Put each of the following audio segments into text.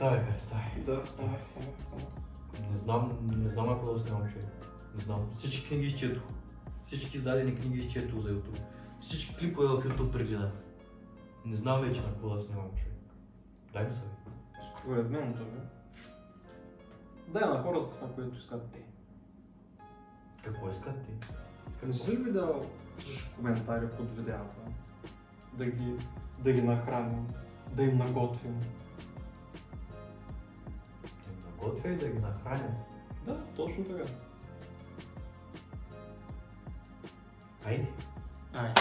Ставай, ставай. Да, ставай. Не знам какво да снимам, човек. Не знам. Всички книги изчетох. Всички издадени книги изчетох за YouTube. Всички клипове в YouTube прегледах. Не знам вече на какво да снимам, човек. Дай ми съвет. Според мен това е. Дай на хората това, което искат те. Какво искат ти? Не си ли видял коментари под видеята? Да ги нахраним, да им наготвим. Да им наготвя и да ги нахраня. Да, точно така. Айде. Айде.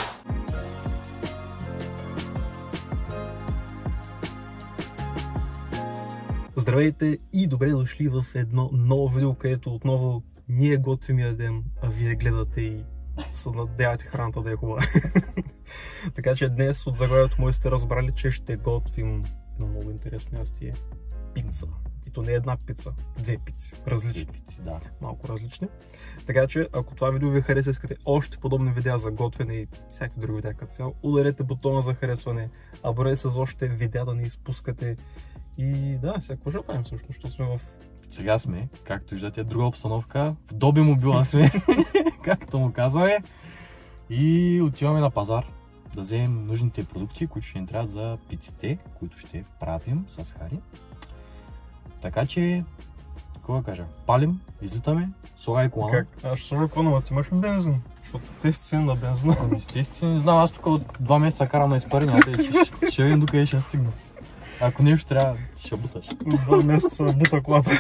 Здравейте и добре дошли в едно ново видео, където отново ние готвим и ядем, а вие гледате и се надявате храната да е хубава. Така че днес от заглавието му сте разбрали, че ще готвим едно много интересно ястие – пица. И то не е една пица, две пици, различни пици, да, малко различни. Така че ако това видео ви хареса, искате още подобни видеа за готвене и всякакви други видеа като цяло, ударете бутона за харесване, абонирайте се за още видеа да не изпускате. И да, сега какво ще правим всъщност, защото сме в... Сега сме, както виждате, друга обстановка, в Доби мобила сме, както му казваме. И отиваме на пазар да вземем нужните продукти, които ще ни трябват за пиците, които ще правим с Хари. Така че, какво да кажа, палим, излитаме, слагай колана. Как? Аз ще сложа колана, ти имаш ли бензин? Защото те си цени на бензина. Естествено, не знам, аз тук от 2 месеца карам на изпарения, ще видим докъде ще стигна. Ако нещо трябва, ще буташ. 2 месеца бута колата.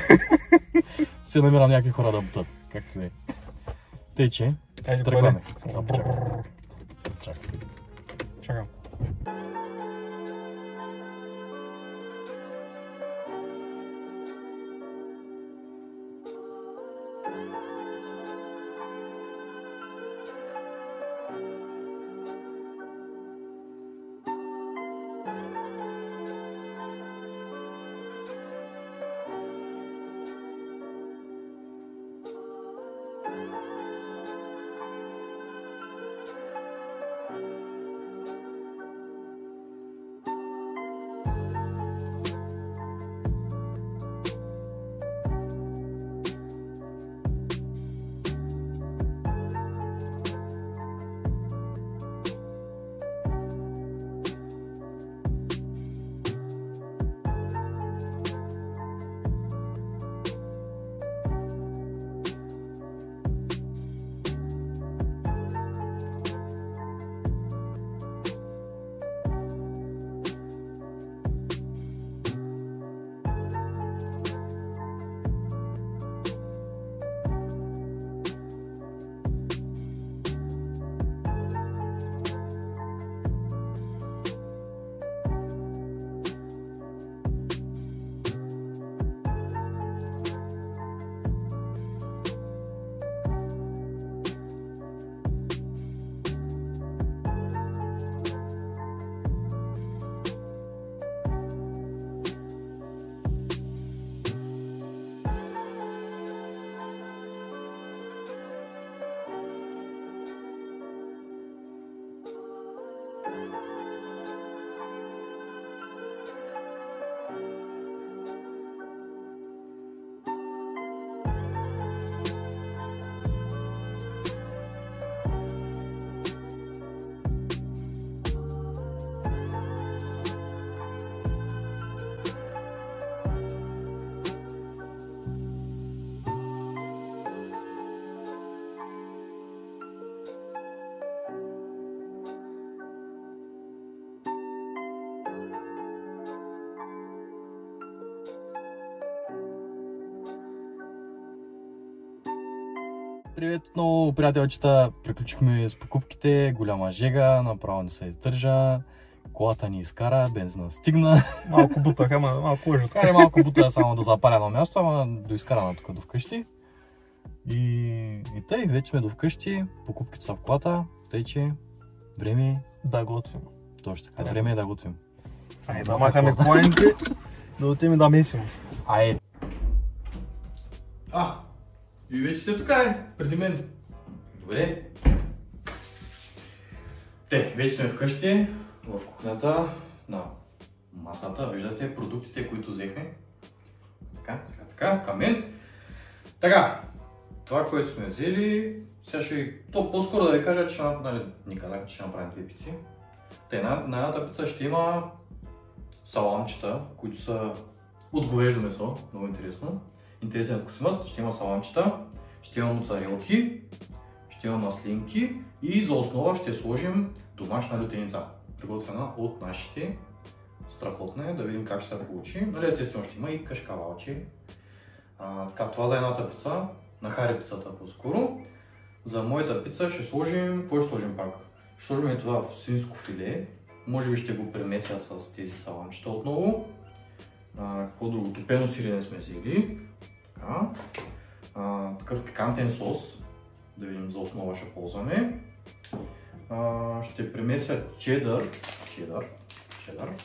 Се намирам някакви хора да бутат, както е. Тъй, че тръгваме. Чакам. Привет отново, приятелчета! Приключихме с покупките, голяма жега, направо не се издържа. Колата ни изкара, бензина стигна. Малко бутах, ама малко лъжа. Карай малко бута само да запаля на място, ама доизкарана тук до вкъщи. И тъй, вече сме до вкъщи, покупките са в колата, тъй че време да готвим. Точно така, време е да готвим. Айде да махаме колените, да отидем да месим. Айде! И вече сте тук, преди мен. Добре. Вече сме вкъщи, в кухнята, на масата. Виждате продуктите, които взехме. така, към мен. Така, това, което сме взели, сега ще... То по-скоро да ви кажа, че ни казах, че ще направим две пици. На едната пица ще има саламчета, които са от говеждо месо, много интересно. Интересен вкус имат, ще има саламчета, ще има моцарелки, ще има маслинки и за основа ще сложим домашна лютеница, приготвена от нашите. Страхотна е, да видим как ще се получи. Нали, естествено ще има и кашкавалчи. Така, това за едната пица, на хари пицата по-скоро. За моята пица ще сложим, какво ще сложим пак? Ще сложим и това в свинско филе. Може би ще го премеся с тези саламчета отново. Какво друго? Топено сирене сме взели. Така. Такъв пикантен сос. Да видим за основа ще ползваме. Ще премеся чедър.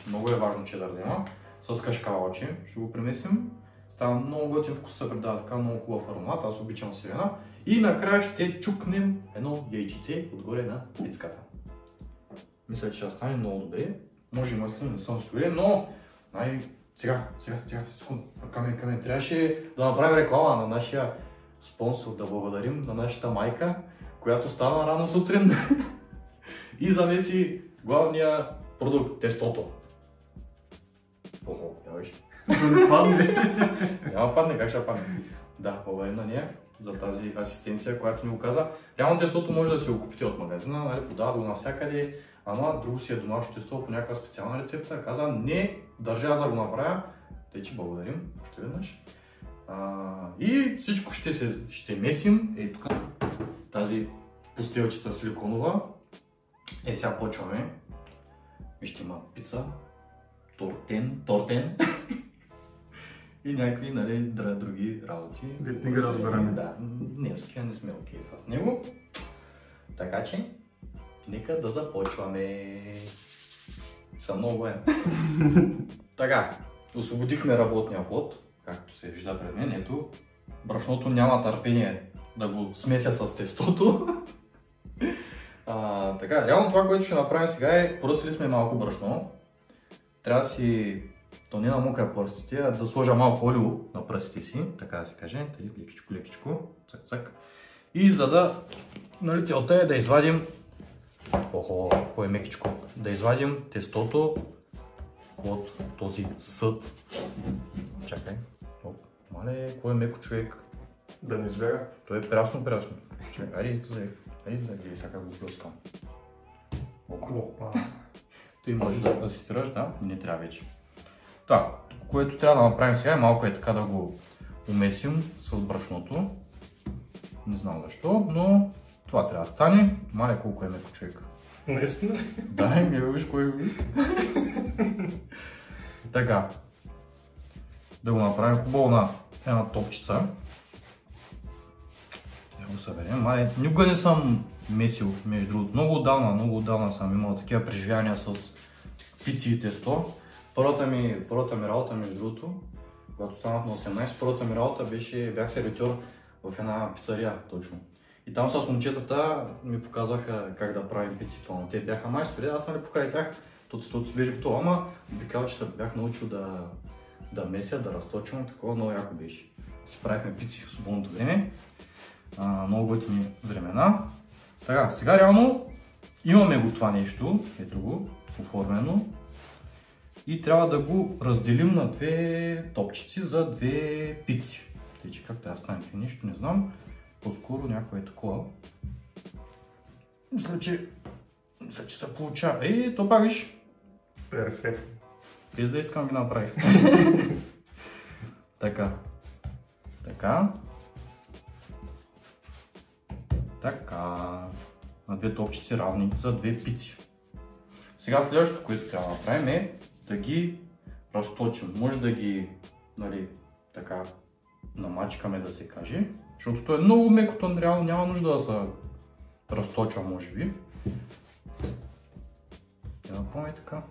Много е важно чедър да има. С кашкавалче ще го премесим. Става много готин вкус, се предава така много хубав аромат. Аз обичам сирена. И накрая ще чукнем едно яйчице отгоре на пицката. Мисля, че ще стане много добре. Може и маслин, не съм сигурен, но сега, секунда, към мен. Трябваше да направим реклама на нашия спонсор, да благодарим на нашата майка, която стана рано сутрин и замеси главния продукт, тестото. Я виж. Няма падне, как ще падне? Да, благодарим на нея за тази асистенция, която ни го каза. Реално тестото може да си го купите от магазина, нали, подава го навсякъде, ама друго си е домашно тесто по някаква специална рецепта. Каза, не държа да го направя, тъй че благодарим още веднъж. И всичко ще месим. Ей тук тази постелчица силиконова. Сега почваме. Вижте, има пица, тортен и някакви, нали, други работи. Не ги разбираме. Да, немския не сме окей с него. Така че, нека да започваме. Съм много воен. Така, освободихме работния плод, както се вижда пред мен. Ето, брашното няма търпение да го смеся с тестото. Така, реално това, което ще направим сега е, поръсили сме малко брашно. Трябва да си, то не намокря пръстите, а да сложа малко олио на пръстите си, така да се каже, лекичко, цък. И за да, нали, целта е да извадим, кое е мекичко, да извадим тестото от този съд. Чакай, мале, кое е меко, човек? Да не избяга. То е прясно. Чакай, айде гледай сега как го плюскам. Опа. Ти може да асистираш, да? Не трябва вече. Так, което трябва да направим сега е малко така да го умесим с брашното. Не знам защо, но това трябва да стане. Мале колко е меко, човек. Наистина? Да, виж кой го виж. Така. Да го направим хубаво на една топчица. Да го съберем. Мале, никога не съм месил, между другото. Много отдавна съм имал такива преживявания с пици и тесто. Първата ми работа, между другото, когато станах на 18, първата ми работа бях сервитьор в една пицария точно. И там с момчетата ми показаха как да правим пици. Те бяха майстори, аз нали покрай тях, тестото си беше готово, ама би казал, че се бях научил да меся, да разточвам, такова много яко беше. Си правихме пици в свободното време, много готини времена. Така, сега реално имаме го това нещо, ето го, оформено. И трябва да го разделим на две топчици за две пици. Тъй, че как трябва да стане това нещо, не знам. По-скоро някое е такова. Мисля, че се получава. То пак виж. Перфектно. Без да искам ги направих. Така. На две топчици равни за две пици. Сега следващото, което трябва да направим е да ги разточим. Може да ги, нали, така намачкаме да се каже, защото то е много меко, то реално няма нужда да се разточва, може би. Да направим така.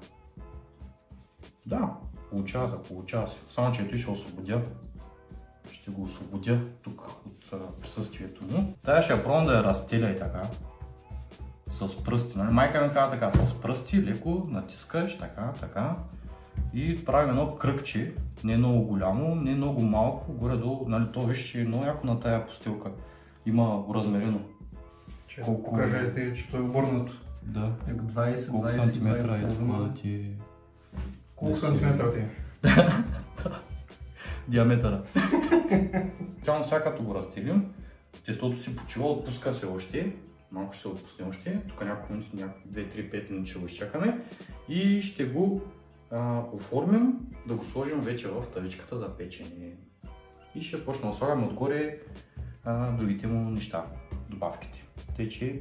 Да, получава се. Само че ето ще освободя. Ще го освободя тук от присъствието му. Тая ще я пробвам да я разтеля и така. С пръсти. Нали? Майка ми казва така, с пръсти леко натискаш, така. И правим едно кръгче, не много голямо, не много малко, горе-долу, нали, то виж, че е много яко на тая постилка. Има размерено. Колко кажете, че той е обърнато? Да. 20, Колко 20, сантиметра е 20, това да ти... Колко сантиметра ти е? Диаметъра. Тяло сега като го разтелим, тестото си почива, отпуска се още, малко ще се отпусне още, тук няколко минути, 2-3-5 минути ще го изчакаме и ще го оформим, да го сложим вече в тавичката за печене. И ще почнем да слагаме отгоре другите му неща, добавките. Тъй, че...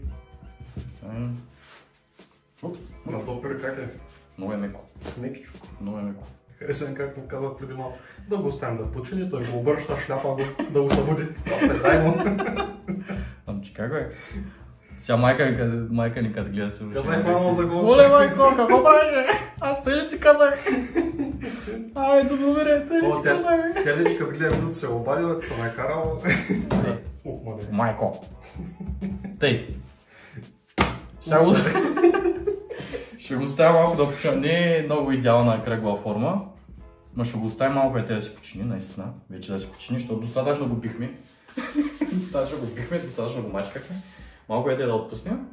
На допер как е? Много е меко. Мекичко. Много е меко. Харесвам как му казах преди малко. Да го оставим да почини, той го обръща, шляпа го, да го събуди. Дай му. Ам че как бе? Сега майка ни като гледа се учи. Казай хванал за глава. Оле майко, какво правиш бе? Аз тъй ли ти казах? Ай, добро бе, тъй ли ти казах? Тя ли като гледа видеото се обадила, се ме карала. Майко. Тъй. Сега го... Ще го оставя малко да почина. Не е много идеална кръгла форма, но ще го оставим малко и те да си почини, наистина. Вече да си почини, защото достатъчно го бихме. Достатъчно го бихме, достатъчно го мачкахме. Малко е да отпуснем.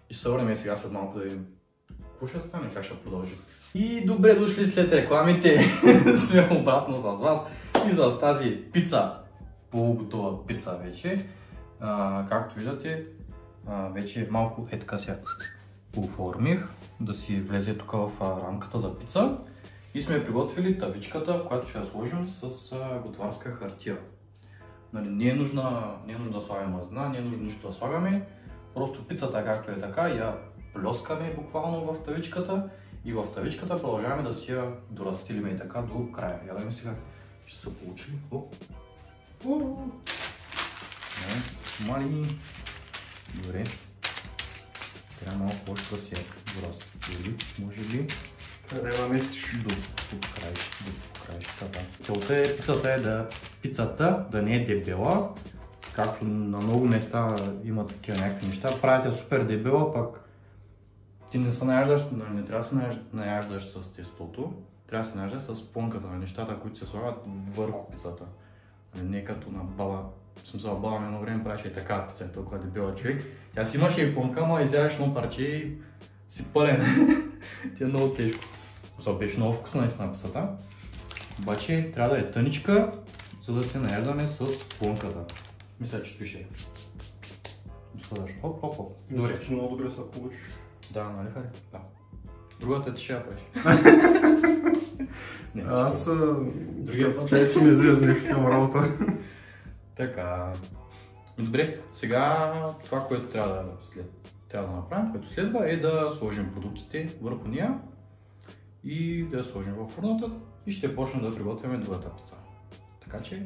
И ще се върнем сега след малко да видим какво ще стане, как ще продължи. И добре дошли след рекламите. Сме обратно с вас и с тази пица. Полуготова пица вече. Както виждате, вече малко е така сега оформих, да си влезе тук в рамката за пица. И сме приготвили тавичката, в която ще я сложим с готварска хартия. Нали, не е нужно да слагаме мазнина, не е нужно нищо да слагаме. Просто пицата както е така, я плескаме буквално в тавичката и в тавичката продължаваме да си я доразстилиме и така до края. Я да ми сега ще се получи. Мали. Добре. Трябва малко още да си я доразстили, може би. Трябва да я наместиш. До краищата. Целта е пицата да не е дебела, както на много места има такива някакви неща. Правят я супер дебела, пък ти не се наяждаш, не трябва да се наяждаш с тестото, трябва да се наяждаш с плънката на нещата, които се слагат върху пицата. Не като на баба. В смисъл, баба ми едно време правеше и така пица, е толкова дебела човек. Тя си имаше и плънка, ама изядеш едно парче и си пълен. Ти е много тежко. Беше много вкусна наистина пицата. Обаче трябва да е тъничка, за да се наяждаме с плънката. Мисля, че това ще е. Хоп, хоп, хоп. Добре, че много добре се получи. Да, нали хари? Да. Другата ти ще я правиш. Аз другия път че ми излезе нещо към работа. Така. Добре, сега това, което трябва да направим, което следва е да сложим продуктите върху нея и да я сложим във фурната и ще почнем да приготвяме другата пица. Така че...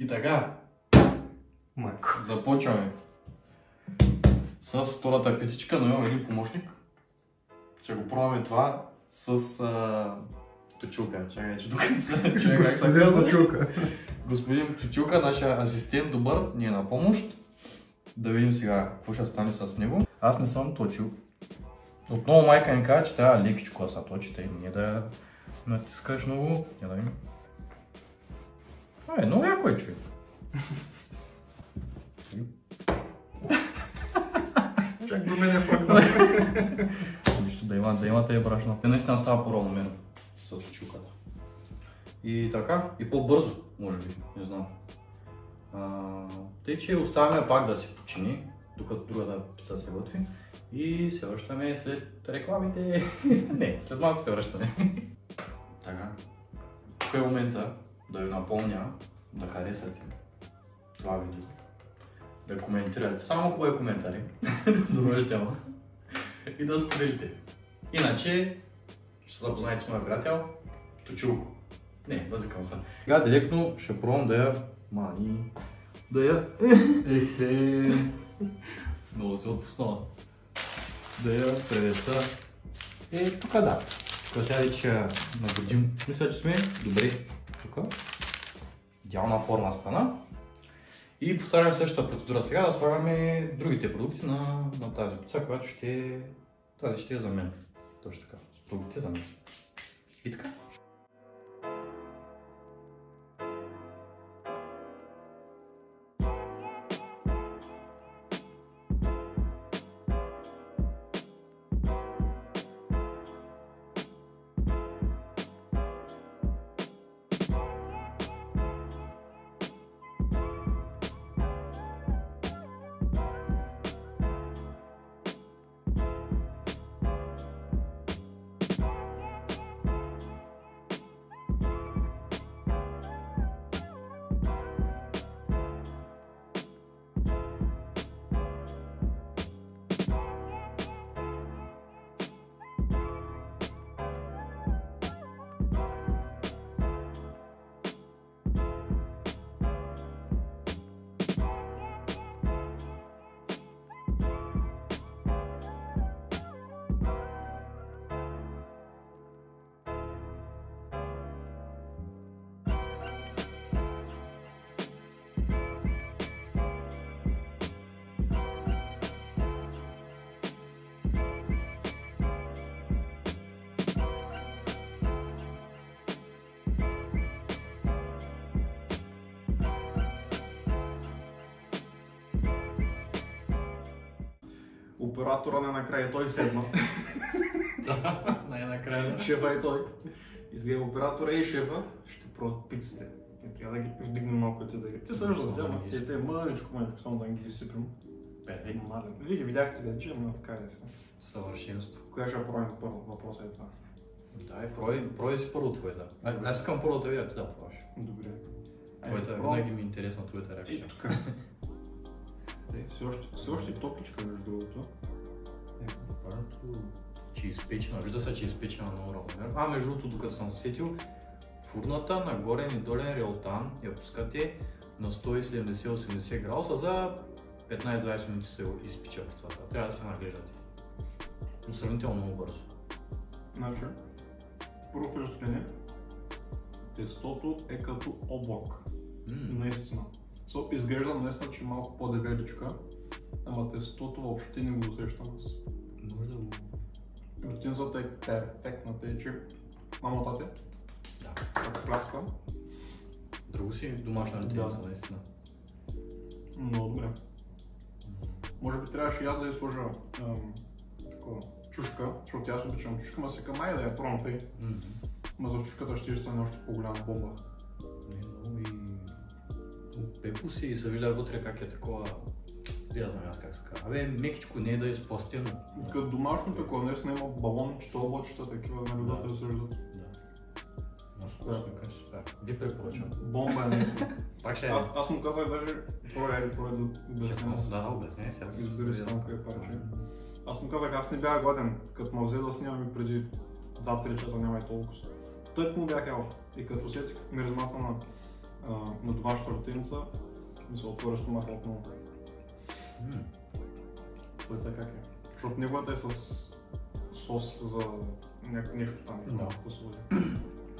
И така, започваме с втората пицичка, но имам един помощник. Ще го пробваме това с точилка. Чакай, че тук човек как се казва. Точилка. Господин Точилка, нашия асистент добър, ни е на помощ. Да видим сега какво ще стане с него. Аз не съм точил. Отново майка ми каза, че трябва лекичко да се точи, тъй не да натискаш много. Я да видим. Много яко е, човек. Чак до мен е фръкнал. Нищо да има тъй брашно. Те наистина става по-равномерно с точилката. И така, и по-бързо, може би, не знам. Тъй, че оставяме пак да се почини, докато другата пица се готви. И се връщаме след рекламите. Не, след малко се връщаме. Така. Тук е момента да ви напомня да харесате това видео. Да коментирате само хубави коментари. Задължително. И да споделите. Иначе ще се запознаете с моя приятел Точилко. Не, възикам се. Сега директно ще пробвам да я мани. Да я... Много се отпуснала. Да я превеса. Тук да. Тук сега вече нагодим. Мисля, че сме добре. Тук. Идеална форма стана. И повтарям същата процедура сега да слагаме другите продукти на тази пица, която ще... Тази ще е за мен. Точно така. Продукти за мен. И така. Оператора най-накрая той седна. Най-накрая. Шефа е той. Изгледа оператора и шефа ще пробват пиците. Не трябва да ги вдигнем малко и да ги. Те също да тема. Те мъничко, само да ги изсипем. Нормален. Вие ги видяхте вече, но така е сега. Съвършенство. Коя ще пробваме първо? Въпросът е това. Да, пробвай си първо твоята. Аз искам първо да видя, ти да пробваш. Добре. Твоята, винаги ми е интересна твоята реакция. И тук. Все още топличка между другото. Първото, че е изпечена, вижда се, че е изпечена много равномерно. Между другото, докато съм се сетил, фурната на горен и долен реалтан я пускате на 170-80 градуса за 15-20 минути се изпича пицата. Трябва да се наглеждате. Но сравнително много бързо. Значи, първо впечатление, тестото е като облак. Наистина. Изглежда наистина, че е малко по-дебеличка, ама тестото въобще не го усещам аз. Може да го... Рутинцата е перфектна, тъй че мамотате. Да. Като пляска. Друго си домашна рутинца, наистина. Много добре. Може би трябваше и аз да я сложа такова чушка, защото аз обичам чушка, ма сега май да я пробвам тъй. Ма за чушката ще стане още по-голяма бомба. Много и... Пеко си и се вижда вътре как е такова... Я знам аз как се казва. Мекичко не е да е изпластено. Като домашно такова, наистина има балончета, облачета, такива на людата да се виждат. Да. Супер. Би препоръчам. Бомба е наистина. Пак ще е. Аз му казах даже, пробвай да обясня. Да, обясня сега. Избери си там къде парче. Аз му казах, аз не бях гладен, като ме взе да снимам и преди 2-3 часа, няма и толкова. Тък му бях ял. И като усетих миризмата на домашната рутинца, ми се отвори стомаха отново. Това е така как е. Защото неговата е с сос за нещо там. Да.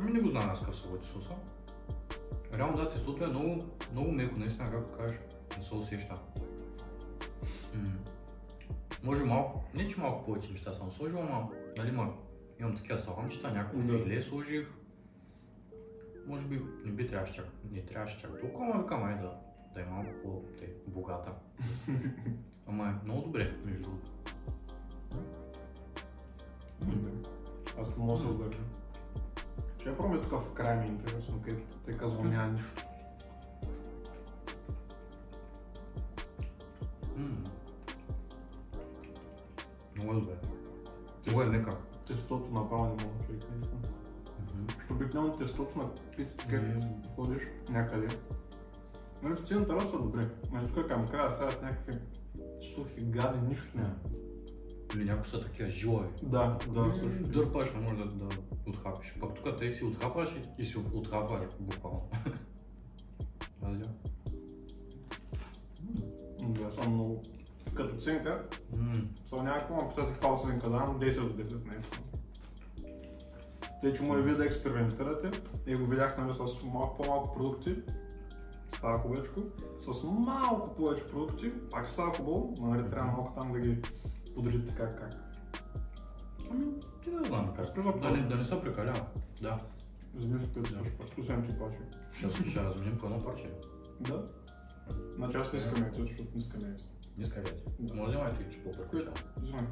Не го знам аз какъв са соса. Реално да, тестото е много меко, наистина, както кажеш, не се усеща. Може малко, не че малко повече неща съм сложил, ама нали имам такива саламчета, някакво филе сложих. Може би не трябваше чак толкова, ама викам да е малко по-богата. Ама е много добре, между другото. Аз не мога да се отдържа. Ще я пробвам тук в края ми интересно, където те казвам няма нищо. добре. Много е мека. Тестото направо не мога човек, наистина. Защото обикновено тестото на пицата, където ходиш някъде. Нали в центъра са добре. Нали тук към края сега с някакви сухи, гади, нищо няма. Или някои са такива жилави. Да, също. Дърпаш, не може да отхапиш. Пък тук те си отхапваш и си отхапваш буквално. Да, съм много. Като оценка, съм някакво, ма питате каква оценка давам, 10 от 10 нещо. Тъй, че му е вие да експериментирате и го видях, нали, с по-малко продукти, става хубавечко. С малко повече продукти, пак става хубаво, но нали трябва малко там да ги подредите как. Ти да знам как. Да не се прекалява. Да. Вземи с 5 също пак, освен ти паче. Ще разменим по едно парче. Да. Значи аз не искам яйца, защото не искам яйца. Не искай яйца. Може да вземай ти, че по-прекалява. Вземай.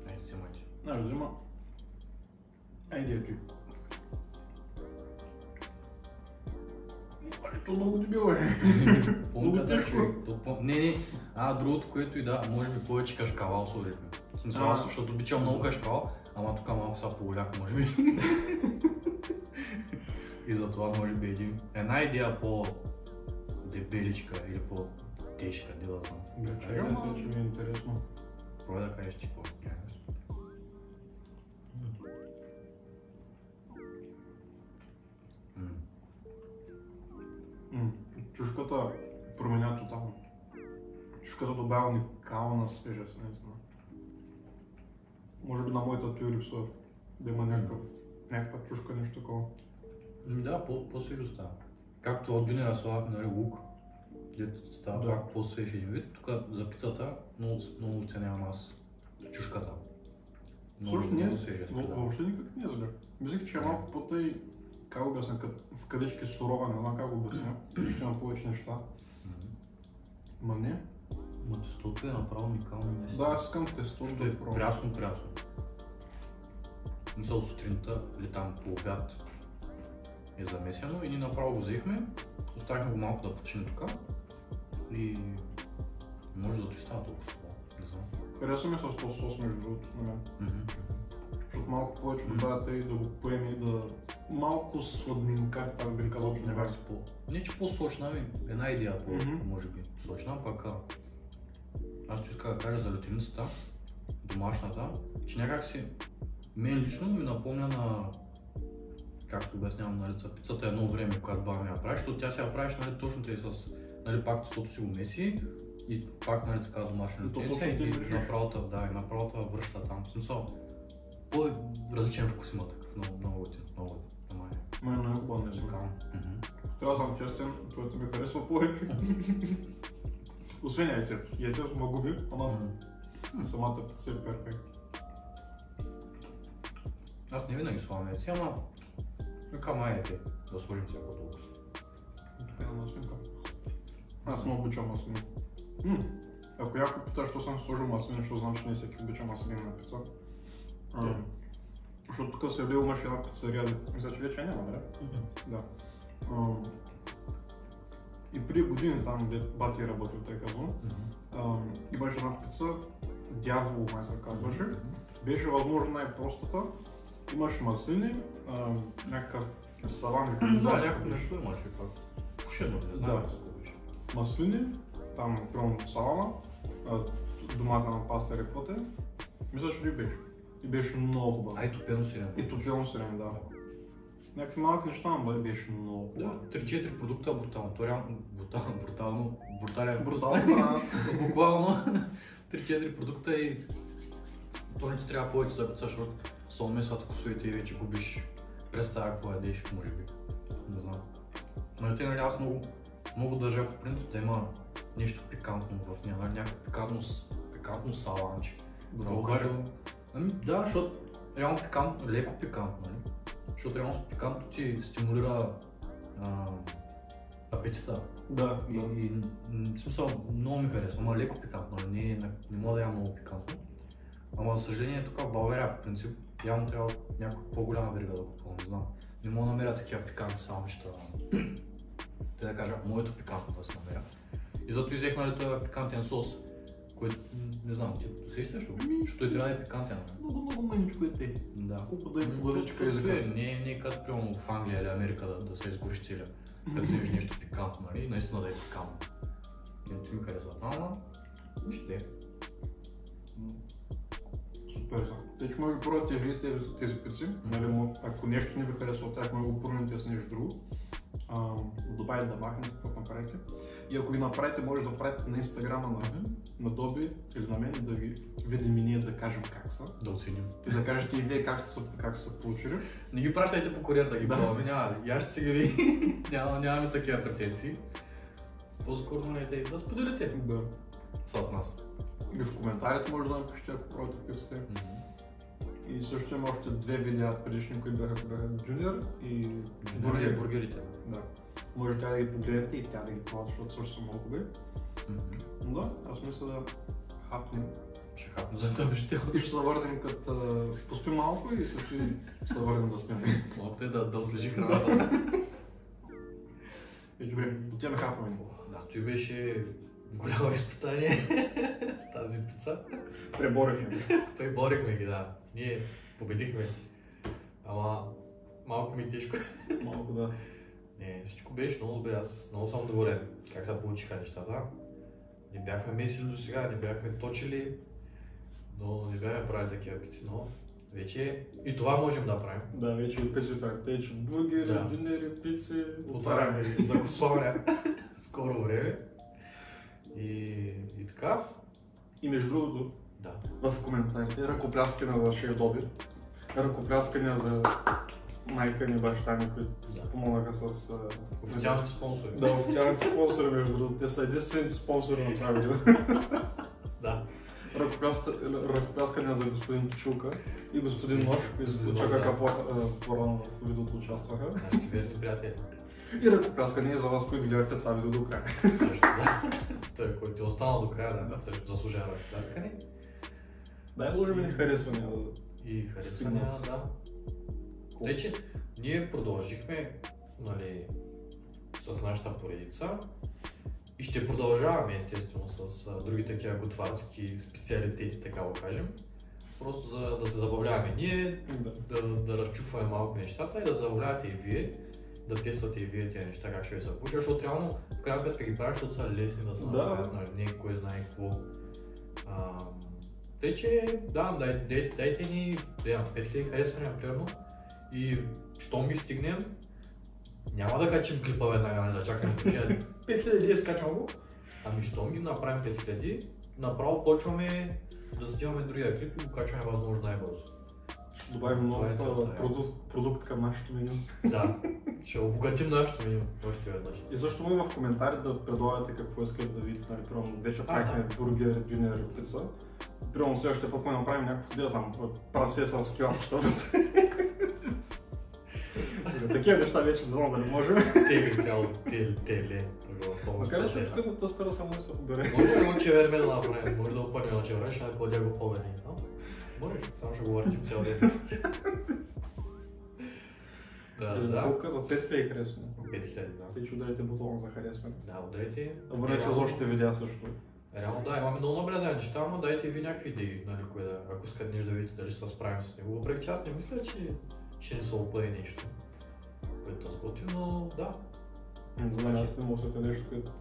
Айде, вземай ти. Взема. Айде ти. То много дебило е. Много тежко. Не. Другото, което и да, може би повече кашкавал сложихме. В смисъл, аз защото обичам много кашкавал, ама тук малко са по-голяко, може би. И затова може би една идея по-дебеличка или по-тежка, да знам. Чакай, че ми е интересно. Пробай да кажеш ти какво. Чушката променя тотално. Чушката добавя уникална свежест, не знам. Може би на моята тюри липсва да има някаква чушка, нещо такова. Да, по-свежо става. Както от дюнера слагах, нали, лук, дето става пак по-свеж един вид. Тук за пицата много оценявам аз чушката. Много свежест. Въобще никак не е зле. Мислих, че е малко по-тъй, как го обясня, в кавички сурова, не знам как го обясня. Ще има повече неща. Ма не. Ма тестото е направо уникално. Да, аз искам тестото да пробвам. Прясно. Мисля, сутринта или там по обяд е замесено и ние направо го взехме, оставихме го малко да почине тук и може да става толкова хубаво, не знам. Харесва ми с този сос между другото на мен. Защото малко повече добавяте и да го поеме и да... Малко сладнинка, така би казал, че не си Не, че по-сочна, една идея може би сочна, пък аз ти исках да кажа за летриницата, домашната, че някак си мен лично ми напомня на, както обяснявам, нали, пицата едно време, когато баба ми я правиш, защото тя си я правиш, нали, точно тъй с, нали, пак тестото си го меси и пак, нали, така домашна летриница и направо връща там. В смисъл, по-различен вкус има такъв, много готин. Мен не е хубаво, не знам. Трябва да съм честен, което ми харесва повече. Освен яйцето. Яйцето ме губи, ама самата пица е перфект. Аз не винаги слагам яйци, ама майете да сложим всяко толкова. Тук е на маслинка. Аз не обичам маслина. Ако някой пита, що съм сложил маслина, защото знам, че не всеки обича маслина на пица. Защото тук се влил имаше една пицария, мисля, че вече няма, да? И преди години там, де бати е работил, тъй казвам, имаше една пица, дявол май се казваше, беше възможно най-простата, имаше маслини, някакъв салам, някакво нещо имаше пак, пушено, не знам какво беше. Маслини, там пълно салама, доматена паста или каквото е, мисля, че ли беше. И беше много хубаво. И топено сирене. И топено сирене, да. Някакви малки неща, но беше много хубаво. 3-4 продукта брутално. То реално брутален. Буквално. 3-4 продукта и то не ти трябва повече за пица, защото сол месват вкусовете и вече губиш представя какво ядеш, може би. Не знам. Но те, нали, аз много държа по принцип да има нещо пикантно в нея, някакво пикантно саланче. Да, защото реално пикантно, леко пикантно, нали? Защото реално пикантно ти стимулира апетита. Да. И в смисъл много ми харесва, ама леко пикантно, не мога да ям много пикантно. Ама за съжаление тук в България по принцип явно трябва някаква по-голяма верига да купувам, не знам. Не мога да намеря такива пикантни саламчета. Те да кажа, моето пикантно да се намеря. И зато взех, нали, този пикантен сос. Който, не знам, ти усещаш ли? Защото той трябва да е пикантен. Много мъничко е те. Да. Колко да е половичка езика. Не е като примерно в Англия или Америка да се изгориш целия. Като вземеш нещо пикантно, нали? Наистина да е пикантно. Ето ми харесват, ама нищо де. Супер са. Те, че може да пробвате вие тези пици, нали, ако нещо не ви харесва от тях, може да го пурнете с нещо друго. Добавите да махнете, какво направите. И ако ви направите, може да правите на инстаграма на Доби или на мен, да ви видим и ние да кажем как са. Да оценим. И да кажете и вие как са получили. Не ги пращайте по куриер да ги пробваме, няма. И аз ще си ги ви. Нямаме такива претенции. По-скоро не да споделите с нас. И в коментарите може да напишете, ако пробвате пиците. И също има още 2 видеа предишни, които бяха Junior и бургерите. Да. Може тя да ги погледнете и тя да ги пробвате, защото също са много хубави. Но да, аз мисля да хапнем. Ще хапнем за тъмжите. И ще се върнем като поспим малко и също ще се върнем да снимем. Малко е да отлежи храната. И добре, отиваме хапваме. Да, той беше голямо изпитание с тази пица. Преборихме ги, да. Ние победихме. Ама малко ми е тежко. Малко да. Не, всичко беше много добре, аз много съм доволен как се получиха нещата. Не бяхме месили до сега, не бяхме точили, но не бяхме правили такива пици, но вече и това можем да правим. Да, вече и пици правим. Вече бургери, джунери, пици, отваряме за косоване скоро време. И така. И между другото, в коментарите ръкопляскане за Шеф Доби, ръкопляскане за майка ни, баща ни, които помогнаха с... официалните спонсори. Да, официалните спонсори, между другото. Те са единствените спонсори на това видео. Да. Ръкопляскане за господин Точулка и господин Нош, които чакаха по-рано в видеото участваха. Нашите верни приятели. И ръкопляскане за вас, които гледахте това видео до края. Също, да. Той, който е останал до края, да, също заслужава ръкопляскане. Да, иложим и харесвания. И харесвания, да. Тъй, че ние продължихме, нали, с нашата поредица и ще продължаваме естествено с други такива готварски специалитети, така го кажем. Просто за да се забавляваме ние, да разчупваме малко нещата и да забавлявате и вие, да тествате и вие тези неща как ще ви се получи, защото реално в крайна сметка ги правиш, защото са лесни да се направят, нали, не кой знае какво. Тъй, че да, дайте ни 5000 харесвания, примерно. И щом ги стигнем, няма да качим клипа веднага, да чакаме 5000 е скачам го. Ами щом ги направим 5000, направо почваме да снимаме другия клип и го качваме възможно най-бързо. Ще добавим нов продукт към нашото меню. Да, ще обогатим нашето меню още веднъж. И също може в коментари да предлагате какво искате да видите, нали, примерно вече правихме бургер, джунер и пица. Примерно следващия път може да направим някакво, да знам, прасе с скилапчета. Такива неща вече не знам дали можем. Теле цяло, теле. Макар че тук на тъстъра само да се побере. Може ли го чеверме да направим? Може да опънем на чеверме, ще накладя го по-бедни. Може, само ще го въртим цял ден. Да. Колко за 5000 харесвания? 5000, да. Тъй, че ударите бутона за харесване. Да, ударете. Абонете се за още видеа също. Реално да, имаме много набелязани неща, ама дайте ви някакви идеи, нали, кое да, ако искате нещо да видите дали ще се справим с него. Въпреки че аз не мисля, че ще ни се опъде нещо, което да сготви, но да. Не знам, аз не мога да сетя нещо, което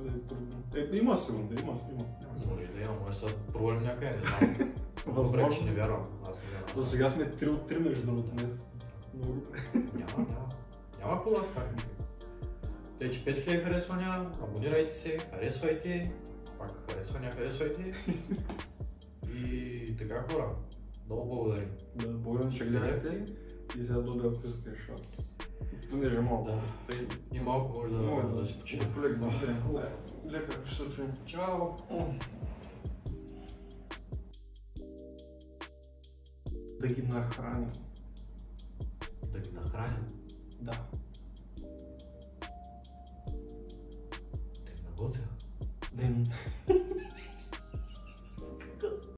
е трудно. Има сигурно, има. Може да има, може да се провалим някъде, не знам. Въпреки че не вярвам, аз не вярвам. За сега сме 3 от 3 между другото днес. Много добре. Няма какво да скарим. Тъй, че 5000 харесвания, абонирайте се, харесвайте. Пак харесвайте. И така хора, много благодарим. Да, благодарим, че гледахте и сега Доби, ако искаш аз. Понеже малко. Да, и малко може да се починем. Благодаря. Лека, ще се чуем. Чао! Да ги нахраним. Да ги нахраним? Да. Да ги наготвя? Да им